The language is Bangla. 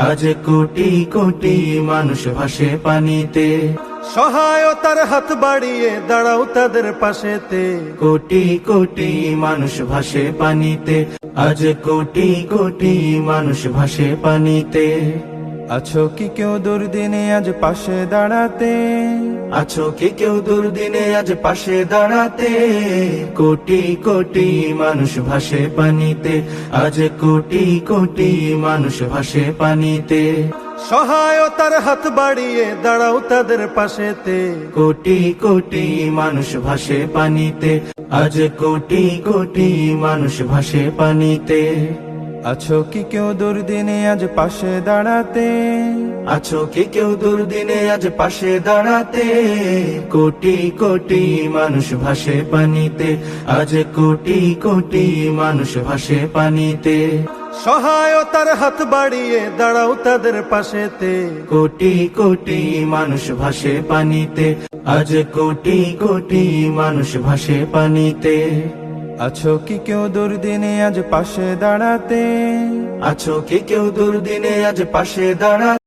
আজ কোটি কোটি মানুষ ভাসে পানিতে। সহায়তার হাত বাড়িয়ে দাঁড়াও তাদের পাশেতে। কোটি কোটি মানুষ ভাসে পানিতে, আজ কোটি কোটি মানুষ ভাসে পানিতে। আছো কি কেউ দুর্দিনে আজ পাশে দাঁড়াতে? আছো কি কেউ দুর্দিনে আজ পাশে দাঁড়াতে? কোটি কোটি মানুষ ভাসে পানিতে, আজ কোটি কোটি মানুষ ভাসে পানিতে। সহায়তার হাত বাড়িয়ে দাঁড়াও তাদের পাশেতে। কোটি কোটি মানুষ ভাসে পানিতে, আজ কোটি কোটি মানুষ ভাসে পানিতে। আছো কি কেউ দুর্দিনে আজ পাশে দাঁড়াতে? আছো কি কেউ দুর্দিনে আজ পাশে দাঁড়াতে? কোটি কোটি মানুষ ভাসে পানিতে, আজ কোটি কোটি মানুষ ভাসে পানিতে। সহায়তার হাত বাড়িয়ে দাঁড়াও তাদের পাশেতে। কোটি কোটি মানুষ ভাসে পানিতে, আজ কোটি কোটি মানুষ ভাসে পানিতে। আছো কি কেউ দুর্দিনে আজ পাশে দাঁড়াতে? আছো কি কেউ দুর্দিনে আজ পাশে দাঁড়াতে?